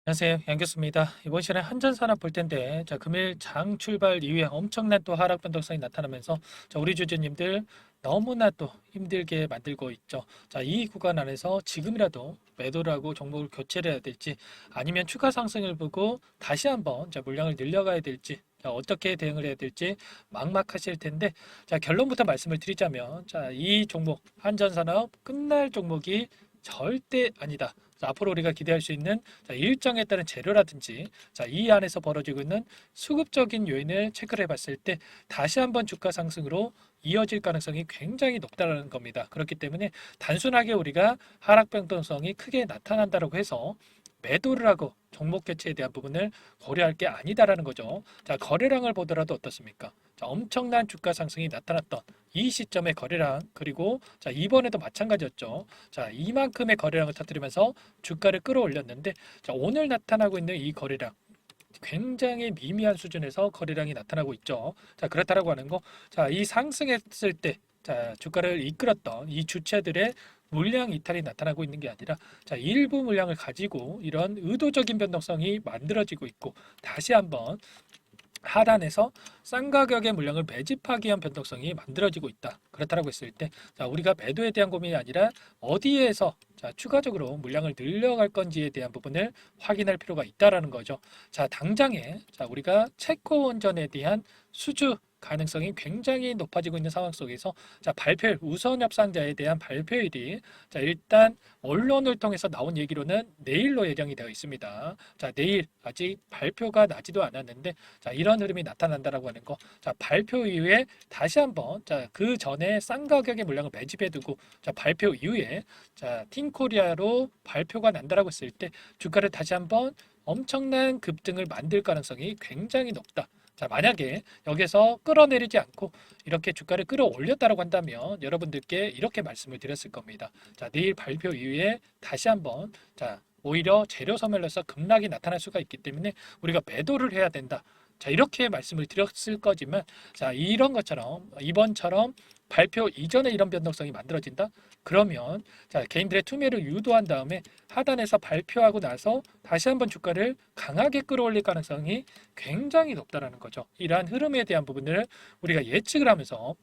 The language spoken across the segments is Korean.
안녕하세요. 양교수입니다. 이번 시간에 한전산업 볼 텐데, 금일 장 출발 이후에 엄청난 또 하락 변동성이 나타나면서, 우리 주주님들 너무나 또 힘들게 만들고 있죠. 이 구간 안에서 지금이라도 매도를 하고 종목을 교체를 해야 될지, 아니면 추가 상승을 보고 다시 한번 물량을 늘려가야 될지, 어떻게 대응을 해야 될지 막막하실 텐데, 결론부터 말씀을 드리자면, 이 종목, 한전산업 끝날 종목이 절대 아니다. 앞으로 우리가 기대할 수 있는 일정에 따른 재료라든지 이 안에서 벌어지고 있는 수급적인 요인을 체크를 해봤을 때 다시 한번 주가 상승으로 이어질 가능성이 굉장히 높다는 겁니다. 그렇기 때문에 단순하게 우리가 하락 변동성이 크게 나타난다고 해서 매도를 하고 종목 교체에 대한 부분을 고려할 게 아니다라는 거죠. 거래량을 보더라도 어떻습니까? 엄청난 주가 상승이 나타났던 이 시점의 거래량, 그리고 이번에도 마찬가지였죠. 이만큼의 거래량을 터뜨리면서 주가를 끌어올렸는데, 오늘 나타나고 있는 이 거래량 굉장히 미미한 수준에서 거래량이 나타나고 있죠. 그렇다라고 하는 거, 이 상승했을 때, 주가를 이끌었던 이 주체들의 물량 이탈이 나타나고 있는 게 아니라, 일부 물량을 가지고 이런 의도적인 변동성이 만들어지고 있고, 다시 한번 하단에서 싼 가격의 물량을 매집하기 위한 변동성이 만들어지고 있다. 그렇다고 했을 때, 우리가 매도에 대한 고민이 아니라 어디에서 추가적으로 물량을 늘려갈 건지에 대한 부분을 확인할 필요가 있다라는 거죠. 당장에 우리가 채권 원전에 대한 수주 가능성이 굉장히 높아지고 있는 상황 속에서 발표일 우선 협상자에 대한 발표일이 일단 언론을 통해서 나온 얘기로는 내일로 예정이 되어 있습니다. 내일 아직 발표가 나지도 않았는데 이런 흐름이 나타난다라고 하는 거. 발표 이후에 다시 한번 그 전에 싼 가격의 물량을 매집해 두고 발표 이후에 팀코리아로 발표가 난다라고 했을 때 주가를 다시 한번 엄청난 급등을 만들 가능성이 굉장히 높다. 만약에 여기서 끌어내리지 않고 이렇게 주가를 끌어올렸다고 한다면 여러분들께 이렇게 말씀을 드렸을 겁니다. 내일 발표 이후에 다시 한번 오히려 재료 소멸로서 급락이 나타날 수가 있기 때문에 우리가 매도를 해야 된다. 이렇게 말씀을 드렸을 거지만, 이런 것처럼, 이번처럼 발표 이전에 이런 변동성이 만들어진다? 그러면, 개인들의 투매를 유도한 다음에 하단에서 발표하고 나서 다시 한번 주가를 강하게 끌어올릴 가능성이 굉장히 높다라는 거죠. 이러한 흐름에 대한 부분을 우리가 예측을 하면서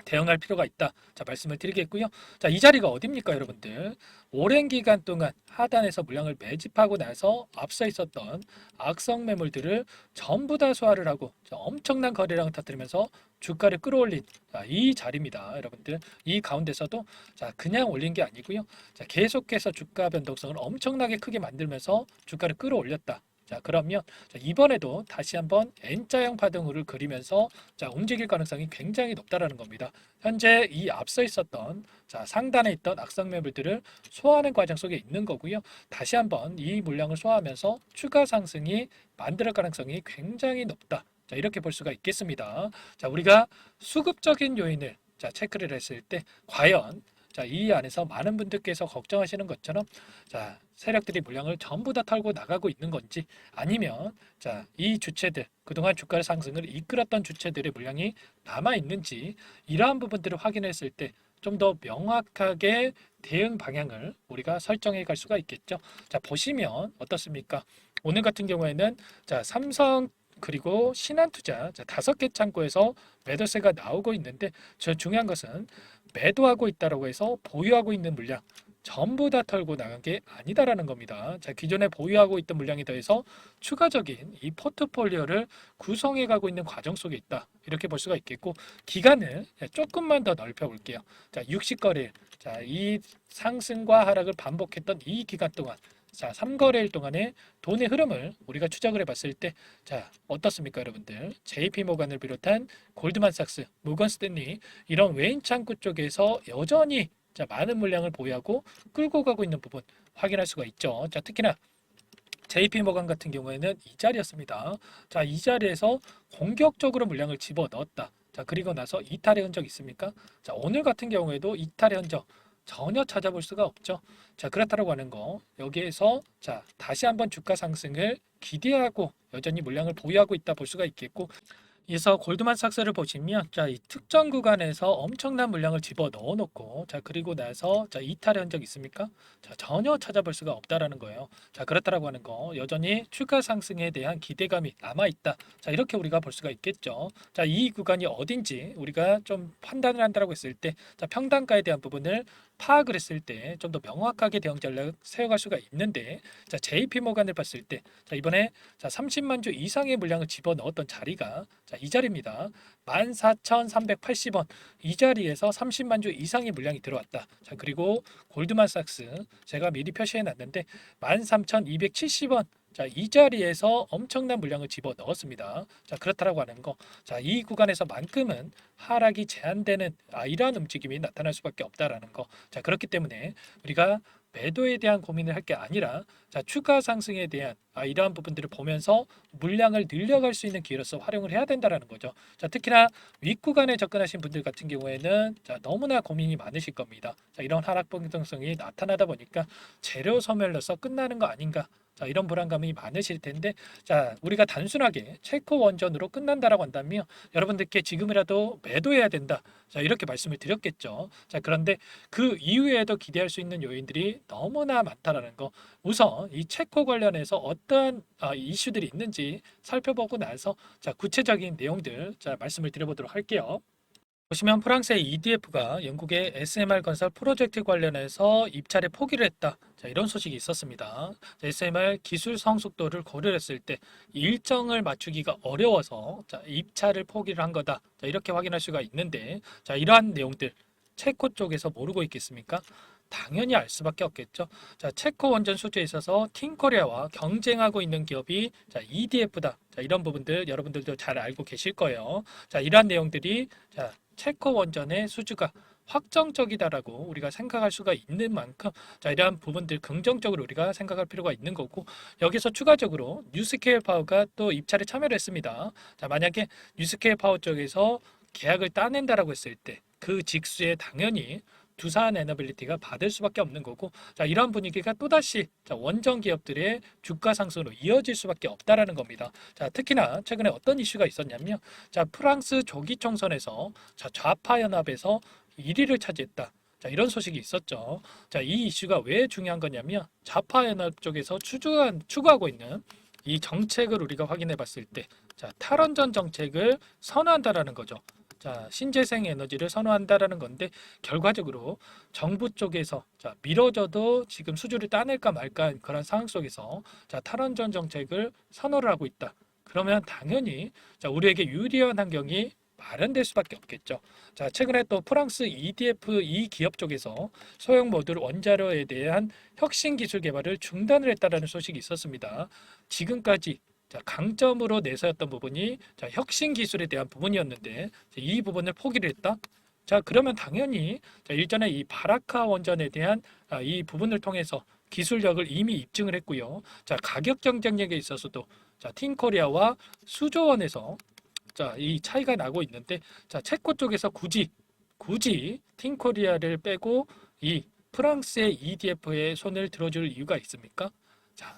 대응할 필요가 있다. 말씀을 드리겠고요. 이 자리가 어딥니까, 여러분들? 오랜 기간 동안 하단에서 물량을 매집하고 나서 앞서 있었던 악성 매물들을 전부 다 소화를 하고 엄청난 거래량을 터뜨리면서 주가를 끌어올린 이 자리입니다, 여러분들. 이 가운데서도 그냥 올린 게 아니고요. 계속해서 주가 변동성을 엄청나게 크게 만들면서 주가를 끌어올렸다. 그러면 이번에도 다시 한번 N자형 파동을 그리면서 움직일 가능성이 굉장히 높다라는 겁니다. 현재 이 앞서 있었던 상단에 있던 악성 매물들을 소화하는 과정 속에 있는 거고요. 다시 한번 이 물량을 소화하면서 추가 상승이 만들 가능성이 굉장히 높다. 이렇게 볼 수가 있겠습니다. 우리가 수급적인 요인을 체크를 했을 때 과연 이 안에서 많은 분들께서 걱정하시는 것처럼 세력들이 물량을 전부 다 털고 나가고 있는 건지, 아니면 이 주체들, 그동안 주가 상승을 이끌었던 주체들의 물량이 남아 있는지, 이러한 부분들을 확인했을 때 좀 더 명확하게 대응 방향을 우리가 설정해 갈 수가 있겠죠. 보시면 어떻습니까? 오늘 같은 경우에는 삼성 그리고 신한투자 5개 창구에서 매도세가 나오고 있는데, 저 중요한 것은 매도하고 있다라고 해서 보유하고 있는 물량 전부 다 털고 나간 게 아니다라는 겁니다. 기존에 보유하고 있던 물량에 더해서 추가적인 이 포트폴리오를 구성해 가고 있는 과정 속에 있다. 이렇게 볼 수가 있겠고, 기간을 조금만 더 넓혀 볼게요. 60거래일. 이 상승과 하락을 반복했던 이 기간 동안, 3거래일 동안의 돈의 흐름을 우리가 추적을 해봤을 때, 어떻습니까, 여러분들? JP 모간을 비롯한 골드만삭스, 모건 스탠리, 이런 외인 창구 쪽에서 여전히 많은 물량을 보유하고 끌고 가고 있는 부분 확인할 수가 있죠. 특히나 JP 모간 같은 경우에는 이 자리였습니다. 이 자리에서 공격적으로 물량을 집어 넣었다. 그리고 나서 이탈의 흔적 있습니까? 오늘 같은 경우에도 이탈의 흔적 전혀 찾아볼 수가 없죠. 그렇다고 하는 거, 여기에서 다시 한번 주가 상승을 기대하고 여전히 물량을 보유하고 있다 볼 수가 있겠고, 그래서 골드만삭스를 보시면 이 특정 구간에서 엄청난 물량을 집어 넣어 놓고 그리고 나서 이탈한 적 있습니까? 전혀 찾아볼 수가 없다라는 거예요. 그렇다라고 하는 거 여전히 추가 상승에 대한 기대감이 남아 있다. 이렇게 우리가 볼 수가 있겠죠. 이 구간이 어딘지 우리가 좀 판단을 한다라고 했을 때 평단가에 대한 부분을 파악을 했을 때 좀 더 명확하게 대응 전략을 세워갈 수가 있는데 JP 모간을 봤을 때 이번에 30만 주 이상의 물량을 집어 넣었던 자리가 이 자리입니다. 14,380원 이 자리에서 30만 주 이상의 물량이 들어왔다. 그리고 골드만삭스 제가 미리 표시해 놨는데 13,270원 이 자리에서 엄청난 물량을 집어 넣었습니다. 그렇다라고 하는 거. 이 구간에서만큼은 하락이 제한되는 이러한 움직임이 나타날 수밖에 없다라는 거. 그렇기 때문에 우리가 매도에 대한 고민을 할 게 아니라 추가 상승에 대한 이러한 부분들을 보면서 물량을 늘려갈 수 있는 기회로서 활용을 해야 된다라는 거죠. 특히나 윗구간에 접근하신 분들 같은 경우에는 너무나 고민이 많으실 겁니다. 이런 하락 변동성이 나타나다 보니까 재료 소멸로서 끝나는 거 아닌가? 이런 불안감이 많으실 텐데 우리가 단순하게 체코 원전으로 끝난다라고 한다면 여러분들께 지금이라도 매도해야 된다. 이렇게 말씀을 드렸겠죠. 그런데 그 이후에도 기대할 수 있는 요인들이 너무나 많다라는 거. 우선 이 체코 관련해서 어떤 이슈들이 있는지 살펴보고 나서 구체적인 내용들 말씀을 드려보도록 할게요. 보시면 프랑스의 EDF가 영국의 SMR 건설 프로젝트 관련해서 입찰에 포기를 했다. 이런 소식이 있었습니다. SMR 기술 성숙도를 고려했을 때 일정을 맞추기가 어려워서 입찰을 포기를 한 거다. 이렇게 확인할 수가 있는데 이러한 내용들 체코 쪽에서 모르고 있겠습니까? 당연히 알 수밖에 없겠죠. 체코 원전 수주에 있어서 팀코리아와 경쟁하고 있는 기업이 EDF다. 이런 부분들 여러분들도 잘 알고 계실 거예요. 이러한 내용들이 체코 원전의 수주가 확정적이다라고 우리가 생각할 수가 있는 만큼 이러한 부분들 긍정적으로 우리가 생각할 필요가 있는 거고 여기서 추가적으로 뉴스케일 파워가 또 입찰에 참여를 했습니다. 만약에 뉴스케일 파워 쪽에서 계약을 따낸다라고 했을 때 그 직수에 당연히 두산 에너빌리티가 받을 수밖에 없는 거고 이러한 분위기가 또다시 원전 기업들의 주가 상승으로 이어질 수밖에 없다라는 겁니다. 특히나 최근에 어떤 이슈가 있었냐면 프랑스 조기 총선에서 좌파 연합에서 1위를 차지했다. 이런 소식이 있었죠. 이 이슈가 왜 중요한 거냐면 좌파 연합 쪽에서 추구하고 있는 이 정책을 우리가 확인해 봤을 때 탈원전 정책을 선호한다라는 거죠. 신재생 에너지를 선호한다라는 건데 결과적으로 정부 쪽에서 미뤄져도 지금 수주를 따낼까 말까 그런 상황 속에서 탈원전 정책을 선호를 하고 있다. 그러면 당연히 우리에게 유리한 환경이 마련될 수밖에 없겠죠. 최근에 또 프랑스 EDF 이 기업 쪽에서 소형 모듈 원자로에 대한 혁신 기술 개발을 중단을 했다라는 소식이 있었습니다. 지금까지 강점으로 내세웠던 부분이 혁신 기술에 대한 부분이었는데 이 부분을 포기를 했다. 그러면 당연히 일전에 이 바라카 원전에 대한 이 부분을 통해서 기술력을 이미 입증을 했고요. 가격 경쟁력에 있어서도 팀코리아와 수조원에서 이 차이가 나고 있는데 체코 쪽에서 굳이 팀코리아를 빼고 이 프랑스의 EDF에 손을 들어줄 이유가 있습니까?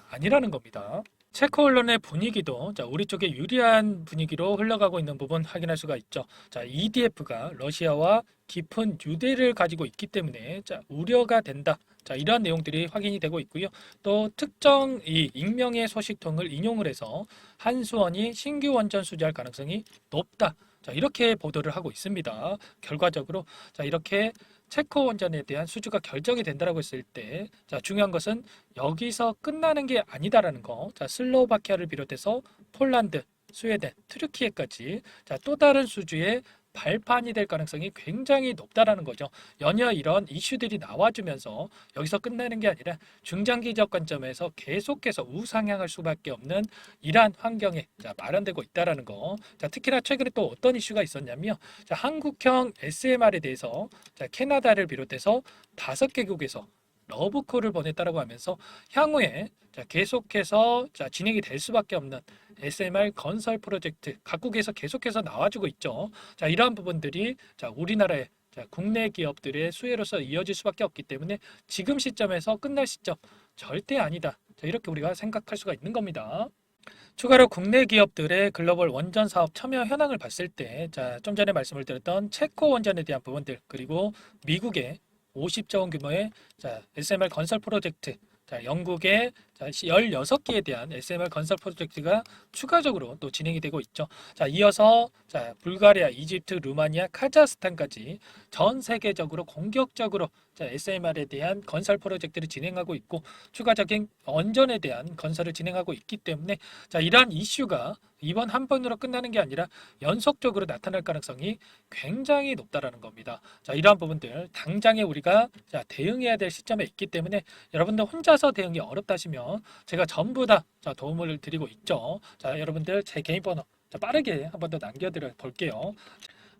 아니라는 겁니다. 체코 언론의 분위기도 우리 쪽에 유리한 분위기로 흘러가고 있는 부분 확인할 수가 있죠. EDF가 러시아와 깊은 유대를 가지고 있기 때문에 우려가 된다. 이러한 내용들이 확인이 되고 있고요. 또 특정 이 익명의 소식통을 인용을 해서 한수원이 신규 원전 수주할 가능성이 높다. 이렇게 보도를 하고 있습니다. 결과적으로 이렇게 체코 원전에 대한 수주가 결정이 된다라고 했을 때 중요한 것은 여기서 끝나는 게 아니다라는 거. 슬로바키아를 비롯해서 폴란드, 스웨덴, 트르키예까지 또 다른 수주의 발판이 될 가능성이 굉장히 높다라는 거죠. 연이어 이런 이슈들이 나와주면서 여기서 끝나는 게 아니라 중장기적 관점에서 계속해서 우상향할 수밖에 없는 이러한 환경에 마련되고 있다라는 거. 특히나 최근에 또 어떤 이슈가 있었냐면 한국형 SMR에 대해서 캐나다를 비롯해서 5개국에서 러브콜을 보냈다라고 하면서 향후에 계속해서 진행이 될 수밖에 없는 SMR 건설 프로젝트 각국에서 계속해서 나와주고 있죠. 이러한 부분들이 우리나라의 국내 기업들의 수혜로서 이어질 수밖에 없기 때문에 지금 시점에서 끝날 시점 절대 아니다. 이렇게 우리가 생각할 수가 있는 겁니다. 추가로 국내 기업들의 글로벌 원전 사업 참여 현황을 봤을 때, 자, 좀 전에 말씀을 드렸던 체코 원전에 대한 부분들, 그리고 미국의 50조 원 규모의 자, SMR 건설 프로젝트, 자, 영국의 자, 16개에 대한 SMR 건설 프로젝트가 추가적으로 또 진행이 되고 있죠. 자, 이어서 자, 불가리아, 이집트, 루마니아, 카자흐스탄까지 전 세계적으로 공격적으로 자, SMR에 대한 건설 프로젝트를 진행하고 있고 추가적인 원전에 대한 건설을 진행하고 있기 때문에 자, 이러한 이슈가 이번 한 번으로 끝나는 게 아니라 연속적으로 나타날 가능성이 굉장히 높다라는 겁니다. 자, 이러한 부분들 당장에 우리가 자, 대응해야 될 시점에 있기 때문에 여러분들 혼자서 대응이 어렵다 하시면 제가 전부 다 자, 도움을 드리고 있죠. 자, 여러분들 제 개인 번호 자, 빠르게 한 번 더 남겨드려 볼게요.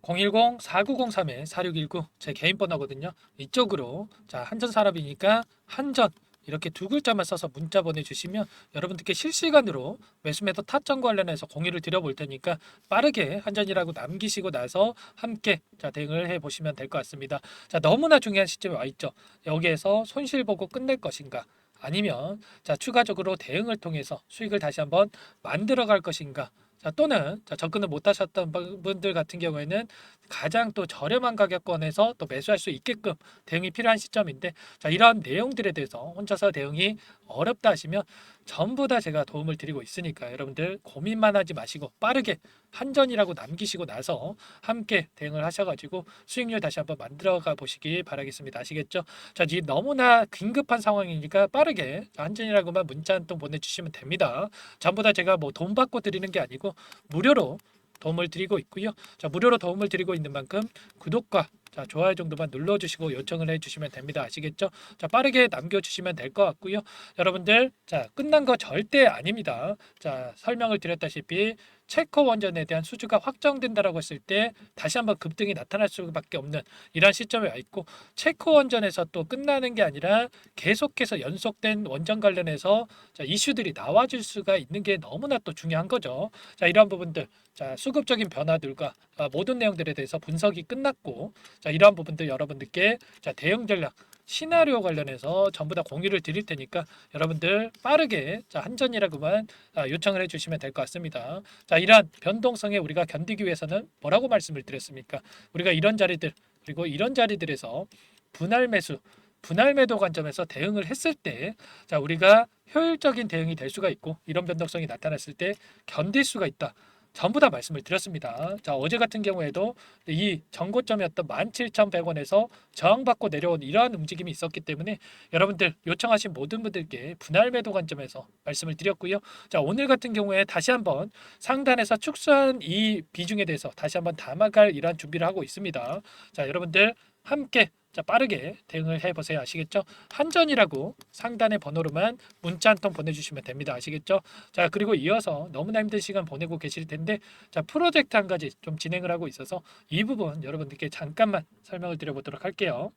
010-4903-4619 제 개인 번호거든요. 이쪽으로 자, 한전산업이니까 한전 이렇게 두 글자만 써서 문자 보내주시면 여러분들께 실시간으로 매수매도 타점 관련해서 공유를 드려볼 테니까 빠르게 한전이라고 남기시고 나서 함께 자, 대응을 해보시면 될 것 같습니다. 자, 너무나 중요한 시점에 와 있죠. 여기에서 손실 보고 끝낼 것인가 아니면 자, 추가적으로 대응을 통해서 수익을 다시 한번 만들어 갈 것인가 자, 또는 자, 접근을 못 하셨던 분들 같은 경우에는 가장 또 저렴한 가격권에서 또 매수할 수 있게끔 대응이 필요한 시점인데 자, 이런 내용들에 대해서 혼자서 대응이 어렵다 하시면 전부 다 제가 도움을 드리고 있으니까 여러분들 고민만 하지 마시고 빠르게 한전이라고 남기시고 나서 함께 대응을 하셔가지고 수익률 다시 한번 만들어가 보시기 바라겠습니다. 아시겠죠? 자, 지금 너무나 긴급한 상황이니까 빠르게 한전이라고만 문자 한 통 보내주시면 됩니다. 전부 다 제가 뭐 돈 받고 드리는 게 아니고 무료로 도움을 드리고 있고요. 자, 무료로 도움을 드리고 있는 만큼 구독과 자, 좋아요 정도만 눌러주시고 요청을 해주시면 됩니다. 아시겠죠? 자, 빠르게 남겨주시면 될 것 같고요. 여러분들, 자, 끝난 거 절대 아닙니다. 자, 설명을 드렸다시피 체코 원전에 대한 수주가 확정된다라고 했을 때 다시 한번 급등이 나타날 수밖에 없는 이런 시점에 와 있고 체코 원전에서 또 끝나는 게 아니라 계속해서 연속된 원전 관련해서 자, 이슈들이 나와줄 수가 있는 게 너무나 또 중요한 거죠. 자, 이런 부분들, 자, 수급적인 변화들과 모든 내용들에 대해서 분석이 끝났고, 자, 이러한 부분들 여러분들께 자, 대응 전략, 시나리오 관련해서 전부 다 공유를 드릴 테니까 여러분들 빠르게 자, 한전이라고만 요청을 해주시면 될 것 같습니다. 자, 이러한 변동성에 우리가 견디기 위해서는 뭐라고 말씀을 드렸습니까? 우리가 이런 자리들 그리고 이런 자리들에서 분할 매수, 분할 매도 관점에서 대응을 했을 때, 자, 우리가 효율적인 대응이 될 수가 있고 이런 변동성이 나타났을 때 견딜 수가 있다. 전부 다 말씀을 드렸습니다. 자, 어제 같은 경우에도 이 전고점이었던 17,100원에서 저항받고 내려온 이러한 움직임이 있었기 때문에 여러분들 요청하신 모든 분들께 분할 매도 관점에서 말씀을 드렸고요. 자, 오늘 같은 경우에 다시 한번 상단에서 축소한 이 비중에 대해서 다시 한번 담아갈 이러한 준비를 하고 있습니다. 자, 여러분들 함께 자, 빠르게 대응을 해보세요. 아시겠죠? 한전이라고 상단의 번호로만 문자 한 통 보내주시면 됩니다. 아시겠죠? 자, 그리고 이어서 너무나 힘든 시간 보내고 계실 텐데, 자, 프로젝트 한 가지 좀 진행을 하고 있어서 이 부분 여러분들께 잠깐만 설명을 드려보도록 할게요.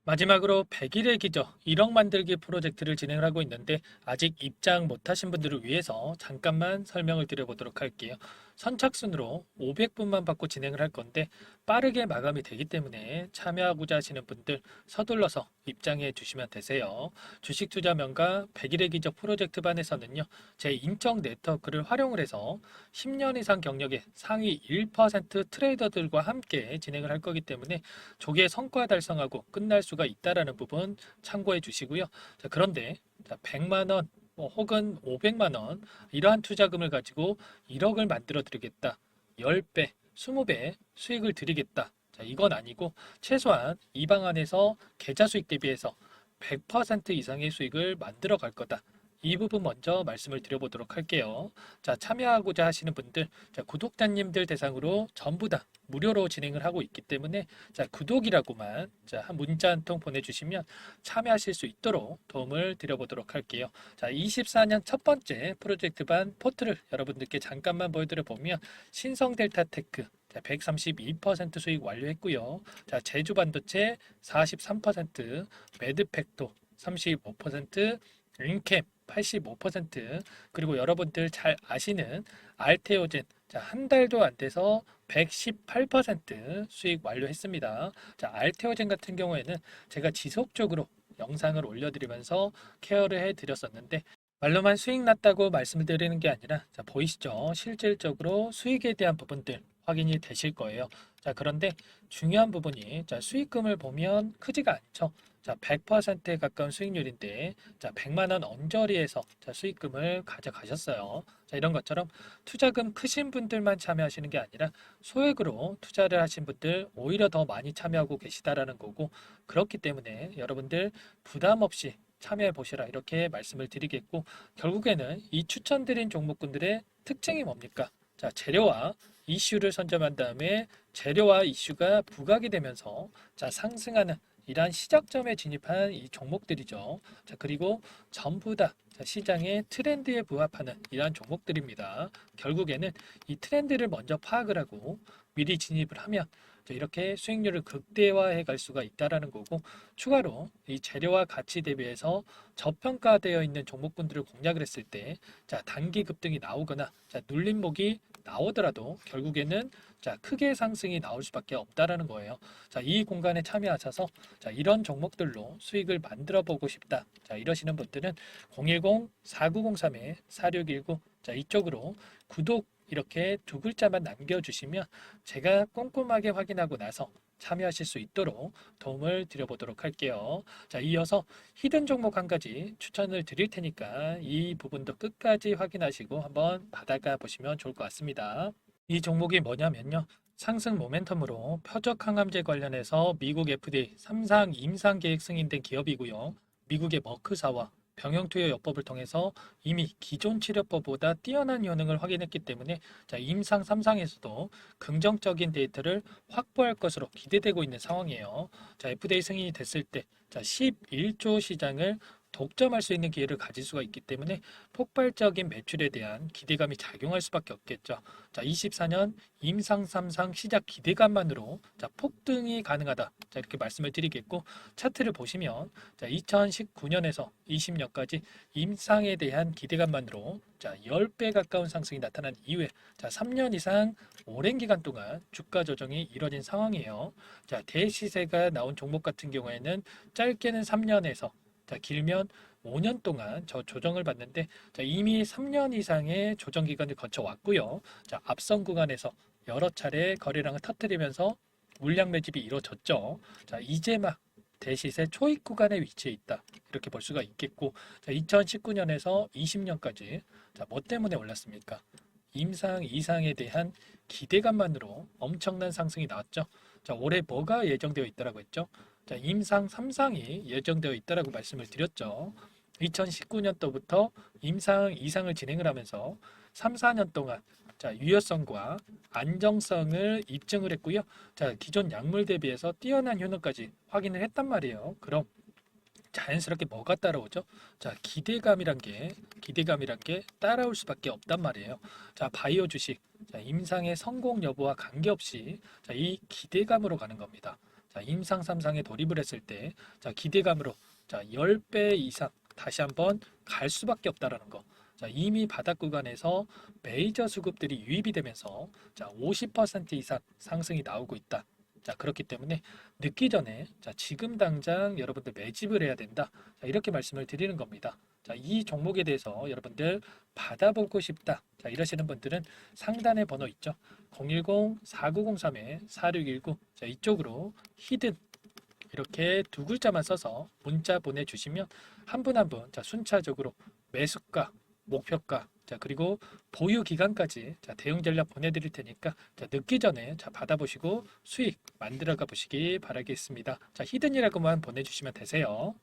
마지막으로 100일의 기적 1억 만들기 프로젝트를 진행을 하고 있는데 아직 입장 못하신 분들을 위해서 잠깐만 설명을 드려보도록 할게요. 선착순으로 500분만 받고 진행을 할 건데 빠르게 마감이 되기 때문에 참여하고자 하시는 분들 서둘러서 입장해 주시면 되세요. 주식 투자 명가 100일의 기적 프로젝트 반에서는요. 제 인적 네트워크를 활용을 해서 10년 이상 경력의 상위 1% 트레이더들과 함께 진행을 할 거기 때문에 조기에 성과 달성하고 끝날 수가 있다라는 부분 참고해 주시고요. 자, 그런데 자, 100만 원 혹은 500만 원 이러한 투자금을 가지고 1억을 만들어 드리겠다. 10배, 20배 수익을 드리겠다. 자, 이건 아니고 최소한 이 방안에서 계좌 수익 대비해서 100% 이상의 수익을 만들어 갈 거다. 이 부분 먼저 말씀을 드려보도록 할게요. 자, 참여하고자 하시는 분들, 자, 구독자님들 대상으로 전부 다 무료로 진행을 하고 있기 때문에 자, 구독이라고만 자, 한 문자 한 통 보내주시면 참여하실 수 있도록 도움을 드려보도록 할게요. 자, 24년 첫 번째 프로젝트 반 포트를 여러분들께 잠깐만 보여드려 보면 신성 델타 테크 132% 수익 완료했고요. 자, 제주 반도체 43%, 매드팩토 35%, 인캠 85%, 그리고 여러분들 잘 아시는 알테오젠 자, 한 달도 안 돼서 118% 수익 완료했습니다. 자, 알테오젠 같은 경우에는 제가 지속적으로 영상을 올려드리면서 케어를 해드렸었는데 말로만 수익 났다고 말씀을 드리는 게 아니라 자, 보이시죠? 실질적으로 수익에 대한 부분들 확인이 되실 거예요. 자, 그런데 중요한 부분이 자, 수익금을 보면 크지가 않죠. 자, 100%에 가까운 수익률인데 자, 100만 원 언저리에서 자, 수익금을 가져가셨어요. 자, 이런 것처럼 투자금 크신 분들만 참여하시는 게 아니라 소액으로 투자를 하신 분들 오히려 더 많이 참여하고 계시다라는 거고, 그렇기 때문에 여러분들 부담 없이 참여해 보시라 이렇게 말씀을 드리겠고, 결국에는 이 추천드린 종목군들의 특징이 뭡니까? 자, 재료와 이슈를 선점한 다음에 재료와 이슈가 부각이 되면서 자, 상승하는 이러한 시작점에 진입한 이 종목들이죠. 자, 그리고 전부 다 자, 시장의 트렌드에 부합하는 이러한 종목들입니다. 결국에는 이 트렌드를 먼저 파악을 하고 미리 진입을 하면 자, 이렇게 수익률을 극대화해 갈 수가 있다라는 거고, 추가로 이 재료와 가치 대비해서 저평가되어 있는 종목군들을 공략을 했을 때 자, 단기 급등이 나오거나 자, 눌림목이 나오더라도 결국에는 자, 크게 상승이 나올 수밖에 없다라는 거예요. 자, 이 공간에 참여하셔서 자, 이런 종목들로 수익을 만들어 보고 싶다. 자, 이러시는 분들은 010-4903-4619 자, 이쪽으로 구독 이렇게 두 글자만 남겨주시면 제가 꼼꼼하게 확인하고 나서 참여하실 수 있도록 도움을 드려보도록 할게요. 자, 이어서 히든 종목 한 가지 추천을 드릴 테니까 이 부분도 끝까지 확인하시고 한번 받아가 보시면 좋을 것 같습니다. 이 종목이 뭐냐면요. 상승 모멘텀으로 표적 항암제 관련해서 미국 FDA 3상 임상 계획 승인된 기업이고요. 미국의 머크사와 병용투여요법을 통해서 이미 기존 치료법보다 뛰어난 효능을 확인했기 때문에 자, 임상 3상에서도 긍정적인 데이터를 확보할 것으로 기대되고 있는 상황이에요. 자, FDA 승인이 됐을 때 자, 11조 시장을 독점할 수 있는 기회를 가질 수가 있기 때문에 폭발적인 매출에 대한 기대감이 작용할 수밖에 없겠죠. 자, 24년 임상 3상 시작 기대감만으로 자, 폭등이 가능하다. 자, 이렇게 말씀을 드리겠고, 차트를 보시면 자, 2019년에서 20년까지 임상에 대한 기대감만으로 자, 10배 가까운 상승이 나타난 이후에 자, 3년 이상 오랜 기간 동안 주가 조정이 이뤄진 상황이에요. 자, 대시세가 나온 종목 같은 경우에는 짧게는 3년에서 자, 길면 5년 동안 저 조정을 받는데 자, 이미 3년 이상의 조정 기간을 거쳐왔고요. 자, 앞선 구간에서 여러 차례 거래량을 터뜨리면서 물량 매집이 이루어졌죠. 자, 이제 막 대시세 초입 구간에 위치해 있다. 이렇게 볼 수가 있겠고, 자, 2019년에서 20년까지 자, 뭐 때문에 올랐습니까? 임상 이상에 대한 기대감만으로 엄청난 상승이 나왔죠. 자, 올해 뭐가 예정되어 있다라고 했죠? 자, 임상 3상이 예정되어 있다라고 말씀을 드렸죠. 2019년도부터 임상 2상을 진행을 하면서 3, 4년 동안 자, 유효성과 안정성을 입증을 했고요. 자, 기존 약물 대비해서 뛰어난 효능까지 확인을 했단 말이에요. 그럼 자연스럽게 뭐가 따라오죠? 자, 기대감이란 게 따라올 수밖에 없단 말이에요. 자, 바이오 주식, 자, 임상의 성공 여부와 관계없이 자, 이 기대감으로 가는 겁니다. 자, 임상 3상에 돌입을 했을 때, 자, 기대감으로 자, 10배 이상 다시 한번 갈 수밖에 없다라는 거. 자, 이미 바닥 구간에서 메이저 수급들이 유입이 되면서 자, 50% 이상 상승이 나오고 있다. 자, 그렇기 때문에 늦기 전에 자, 지금 당장 여러분들 매집을 해야 된다. 자, 이렇게 말씀을 드리는 겁니다. 자, 이 종목에 대해서 여러분들 받아보고 싶다. 자, 이러시는 분들은 상단에 번호 있죠. 010-4903-4619. 자, 이쪽으로 히든 이렇게 두 글자만 써서 문자 보내주시면 한 분 한 분 자, 순차적으로 매수가, 목표가, 자, 그리고 보유 기간까지 자, 대응 전략 보내드릴 테니까 자, 늦기 전에 자, 받아보시고 수익 만들어 가 보시기 바라겠습니다. 자, 히든이라고만 보내주시면 되세요.